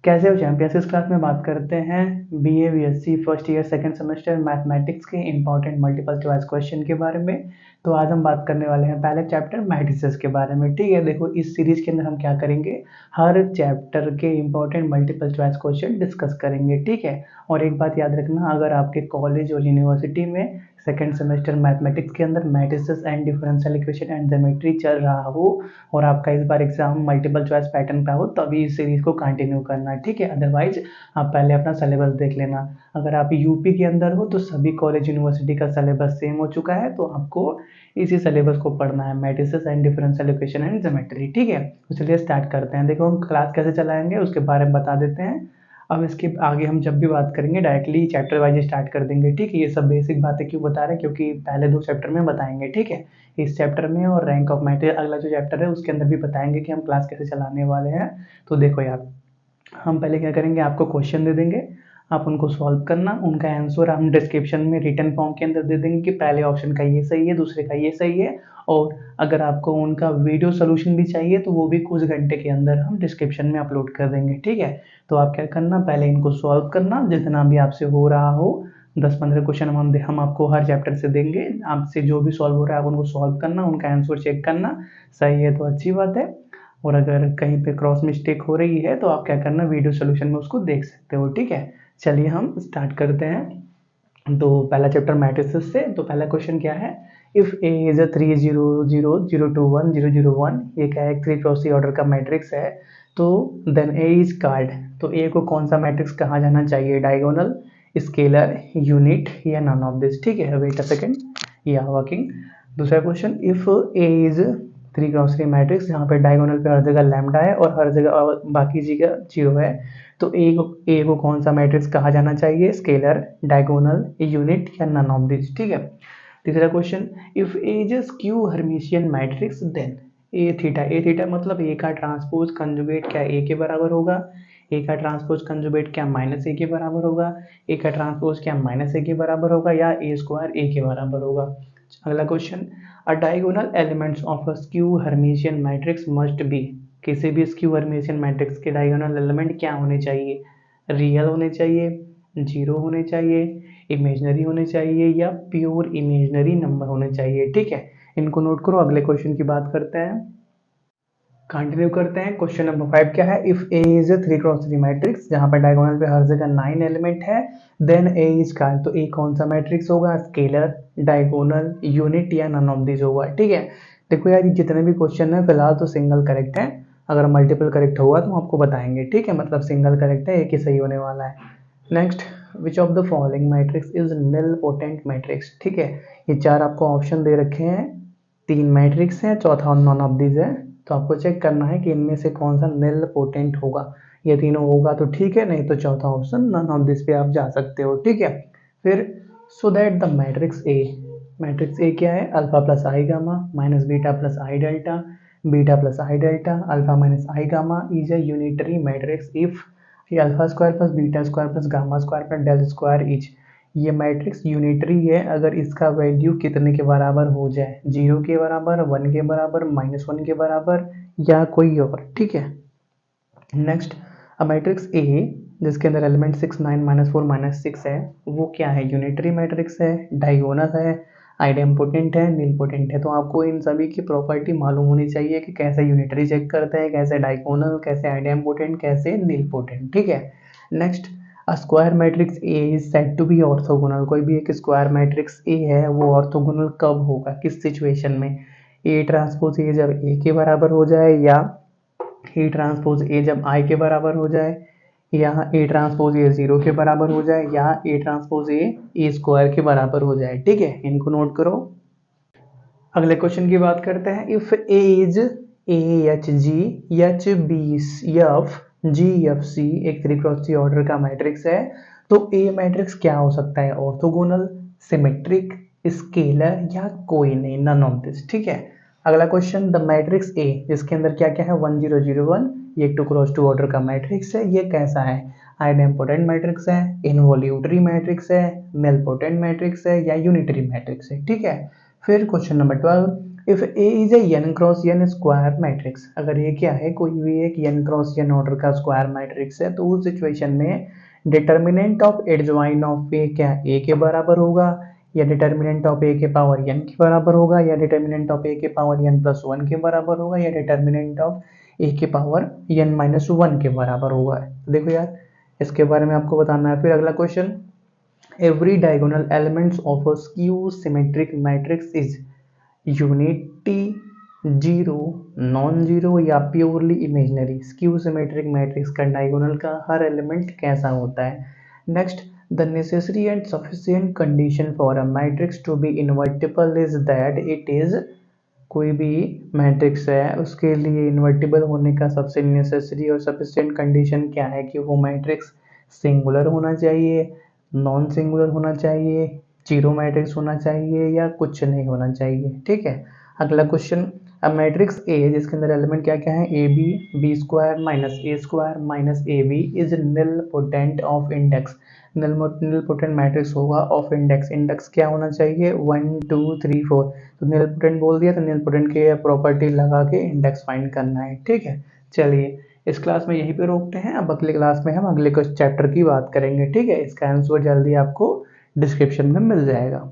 कैसे हो चैंपियंस। इस क्लास में बात करते हैं BA BSc first year second semester mathematics के इंपॉर्टेंट मल्टीपल चॉइस क्वेश्चन के बारे में। तो आज हम बात करने वाले हैं पहले चैप्टर मैट्रिसेस के बारे में। ठीक है, देखो इस सीरीज के अंदर हम क्या करेंगे, हर चैप्टर के important multiple choice question discuss करेंगे। ठीक है, और एक बात याद रखना, अगर आपके कॉलेज और यूनिवर्सिटी में सेकेंड सेमेस्टर मैथमेटिक्स के अंदर matrices and differential equation and geometry चल रहा हो और आपका इस बार एग्जाम मल्टीपल चॉइस पैटर्न का हो, तभी इस सीरीज को कंटिन्यू करना है। ठीक है, अदरवाइज आप पहले अपना सिलेबस देख लेना। अगर आप यूपी के अंदर हो तो सभी कॉलेज यूनिवर्सिटी का सिलेबस सेम हो चुका है, तो आपको इसी सिलेबस को पढ़ना है, matrices and differential equation and geometry. ठीक है, तो चलिए स्टार्ट करते हैं। देखो हम क्लास कैसे चलाएंगे उसके बारे में बता देते हैं। अब इसके आगे हम जब भी बात करेंगे डायरेक्टली चैप्टर वाइज स्टार्ट कर देंगे। ठीक है, ये सब बेसिक बातें क्यों बता रहे हैं, क्योंकि पहले 2 चैप्टर में बताएंगे। ठीक है, इस चैप्टर में और रैंक ऑफ मैटर अगला जो चैप्टर है उसके अंदर भी बताएंगे कि हम क्लास कैसे चलाने वाले हैं। तो देखो यार, हम पहले क्या करेंगे, आपको क्वेश्चन दे देंगे, आप उनको सॉल्व करना, उनका आंसर हम डिस्क्रिप्शन में रिटन फॉर्म के अंदर दे देंगे कि पहले ऑप्शन का ये सही है, दूसरे का ये सही है। और अगर आपको उनका वीडियो सोल्यूशन भी चाहिए तो वो भी कुछ घंटे के अंदर हम डिस्क्रिप्शन में अपलोड कर देंगे। ठीक है, तो आप क्या करना, पहले इनको सॉल्व करना, जितना भी आपसे हो रहा हो 10-15 क्वेश्चन हम आपको हर चैप्टर से देंगे। आपसे जो भी सॉल्व हो रहा है आप उनको सॉल्व करना, उनका आंसर चेक करना, सही है तो अच्छी बात है, और अगर कहीं पे क्रॉस मिस्टेक हो रही है तो आप क्या करना, वीडियो सोल्यूशन में उसको देख सकते हो। ठीक है, चलिए हम स्टार्ट करते हैं। तो पहला चैप्टर मैट्रिसेस से, तो पहला क्वेश्चन क्या है, इफ ए इज अ 3 0 0 0 2 1 0 0 1, ये क्या है, 3 क्रॉस 3 ऑर्डर का मैट्रिक्स है। तो देन ए इज कार्ड, तो ए को कौन सा मैट्रिक्स कहा जाना चाहिए, डायगोनल, स्केलर, यूनिट या नन ऑफ दिस। ठीक है, वेट अ सेकेंड, या वर्किंग। दूसरा question, if A is 3 cross 3 matrix, जहाँ पे डायगोनल पे हर जगह लैम्डा है और हर जगह बाकी जगह 0 है, तो ए को कौन सा मैट्रिक्स कहा जाना चाहिए, स्केलर, डायगोनल, यूनिट या नन ऑफ दिस। ठीक है। तीसरा question, if A is a skew Hermitian matrix then A theta मतलब ए का ट्रांसपोज कंजुगेट क्या ए के बराबर होगा, ए का ट्रांसपोज कंजुगेट क्या माइनस ए के बराबर होगा, ए का ट्रांसपोज क्या माइनस ए के बराबर होगा, या ए स्क्वायर ए के बराबर होगा। अगला question, a diagonal elements of a skew Hermitian matrix must be, किसी भी स्क्यू हर्मिशियन मैट्रिक्स के डायगोनल एलिमेंट क्या होने चाहिए, रियल होने चाहिए, जीरो होने चाहिए, इमेजनरी होने चाहिए या प्योर इमेजनरी नंबर होने चाहिए। ठीक है, इनको नोट करो, अगले क्वेश्चन की बात करते हैं, कंटिन्यू करते हैं। क्वेश्चन नंबर 5 क्या है, if A is a 3 cross 3 matrix, जहां पर डायगोनल पे हर जगह 9 एलिमेंट है, देन ए इज कार्ड, तो ए कौन सा मैट्रिक्स होगा, स्केलर, डायगोनल, यूनिट या नन ऑफ दिस होगा। ठीक है, देखो यार ये जितने भी क्वेश्चन है फिलहाल तो सिंगल करेक्ट है, अगर मल्टीपल करेक्ट होगा तो हम आपको बताएंगे। ठीक है, मतलब सिंगल करेक्ट है, एक ही सही होने वाला है। Next, which of the following matrix is nilpotent matrix. ठीक है, ये 4 आपको ऑप्शन दे रखे हैं, 3 मैट्रिक्स हैं, चौथा नॉन ऑफ दिस है, तो आपको चेक करना है कि इनमें से कौन सा निल पोटेंट होगा। ये तीनों होगा तो ठीक है, नहीं तो चौथा ऑप्शन नन ऑफ दिस पे आप जा सकते हो। ठीक है, फिर so that the matrix A क्या है, alpha plus i gamma minus beta plus i delta, beta plus i delta, alpha minus i gamma is a unitary matrix if alpha square plus beta square plus gamma square plus del square is, ये matrix unitary है अगर इसका value कितने के बराबर हो जाए, 0 के बराबर, 1 के बराबर, -1 के बराबर या कोई और। ठीक है, नेक्स्ट, अब मैट्रिक्स ए जिसके अंदर एलिमेंट 6 9 -4 -6 है, वो क्या है, यूनिटरी मैट्रिक्स है, डायगोनल है, आइडेम्पोटेंट है, नीलपोटेंट है। तो आपको इन सभी की प्रॉपर्टी मालूम होनी चाहिए कि कैसे यूनिटरी चेक करते हैं, कैसे डायगोनल, कैसे आइडेम्पोटेंट, कैसे नीलपोटेंट। ठीक है, next, a square matrix A is said to be orthogonal, कोई भी एक स्क्वायर मैट्रिक्स ए है वो ऑर्थोगोनल कब होगा, किस सिचुएशन में, ए ट्रांसपोज ए जब ए के बराबर हो जाए, या ए ट्रांसपोज ए जब आई के बराबर हो जाए, या ए ट्रांसपोज ए 0 के बराबर हो जाए, या ए ट्रांसपोज ए स्क्वायर के बराबर हो जाए। ठीक है, इनको नोट करो। अगले क्वेश्चन की बात करते हैं, if A is a h g h b f g f c एक 3 क्रॉस 3 ऑर्डर का मैट्रिक्स है, तो ए मैट्रिक्स क्या हो सकता है, ऑर्थोगोनल, सिमेट्रिक, स्केलर या कोई नहीं, नन ऑफ दिस। ठीक है, अगला क्वेश्चन, द मैट्रिक्स ए जिसके अंदर क्या क्या है, 1 0 0 1, ये 2 क्रॉस 2 ऑर्डर का मैट्रिक्स है, ये कैसा है, आइडेम्पोटेंट मैट्रिक्स है, इनवॉल्यूटरी मैट्रिक्स है, निलपोटेंट मैट्रिक्स है या यूनिटरी मैट्रिक्स है। ठीक है, फिर question number 12, if A is A n cross n square matrix, अगर ये क्या है, कोई भी एक n क्रॉस n ऑर्डर का स्क्वायर मैट्रिक्स है, तो उस सिचुएशन में डिटर्मिनेंट ऑफ एडजॉइन ऑफ ए क्या a के बराबर होगा, या डिटर्मिनेंट ऑफ a के पावर n के बराबर होगा, या डिटर्मिनेंट ऑफ a के पावर n प्लस 1 के बराबर होगा, या डिटर्मिनेंट ऑफ a के पावर n माइनस 1 के बराबर होगा। देखो यार, इसके बारे में आपको बताना है। फिर अगला question, every diagonal elements of a skew symmetric matrix is unity, zero, non zero या purely imaginary. Skew symmetric matrix का डायगोनल का हर एलिमेंट कैसा होता है। Next, the necessary and sufficient condition for a matrix to be invertible is that it is, कोई भी matrix है उसके लिए इन्वर्टिबल होने का सबसे नेसेसरी और सफिशिएंट कंडीशन क्या है कि वो मैट्रिक्स सिंगुलर होना चाहिए, नॉन सिंगुलर होना चाहिए, जीरो मैट्रिक्स होना चाहिए, या कुछ नहीं होना चाहिए। ठीक है। अगला क्वेश्चन, अब मैट्रिक्स ए जिसके अंदर एलिमेंट क्या क्या है, A B square minus A square minus A B is nilpotent of index. Nilpotent matrix होगा ऑफ इंडेक्स। इंडेक्स क्या होना चाहिए, 1 2 3 4। तो निल पोटेंट बोल दिया, तो निल पोटेंट के प्रॉपर्टी लगा के इंडेक्स फाइंड करना है। ठीक है, चलिए इस क्लास में यहीं पे रोकते हैं। अब अगले क्लास में हम अगले कुछ चैप्टर की बात करेंगे। ठीक है, इसका आंसर जल्दी आपको डिस्क्रिप्शन में मिल जाएगा।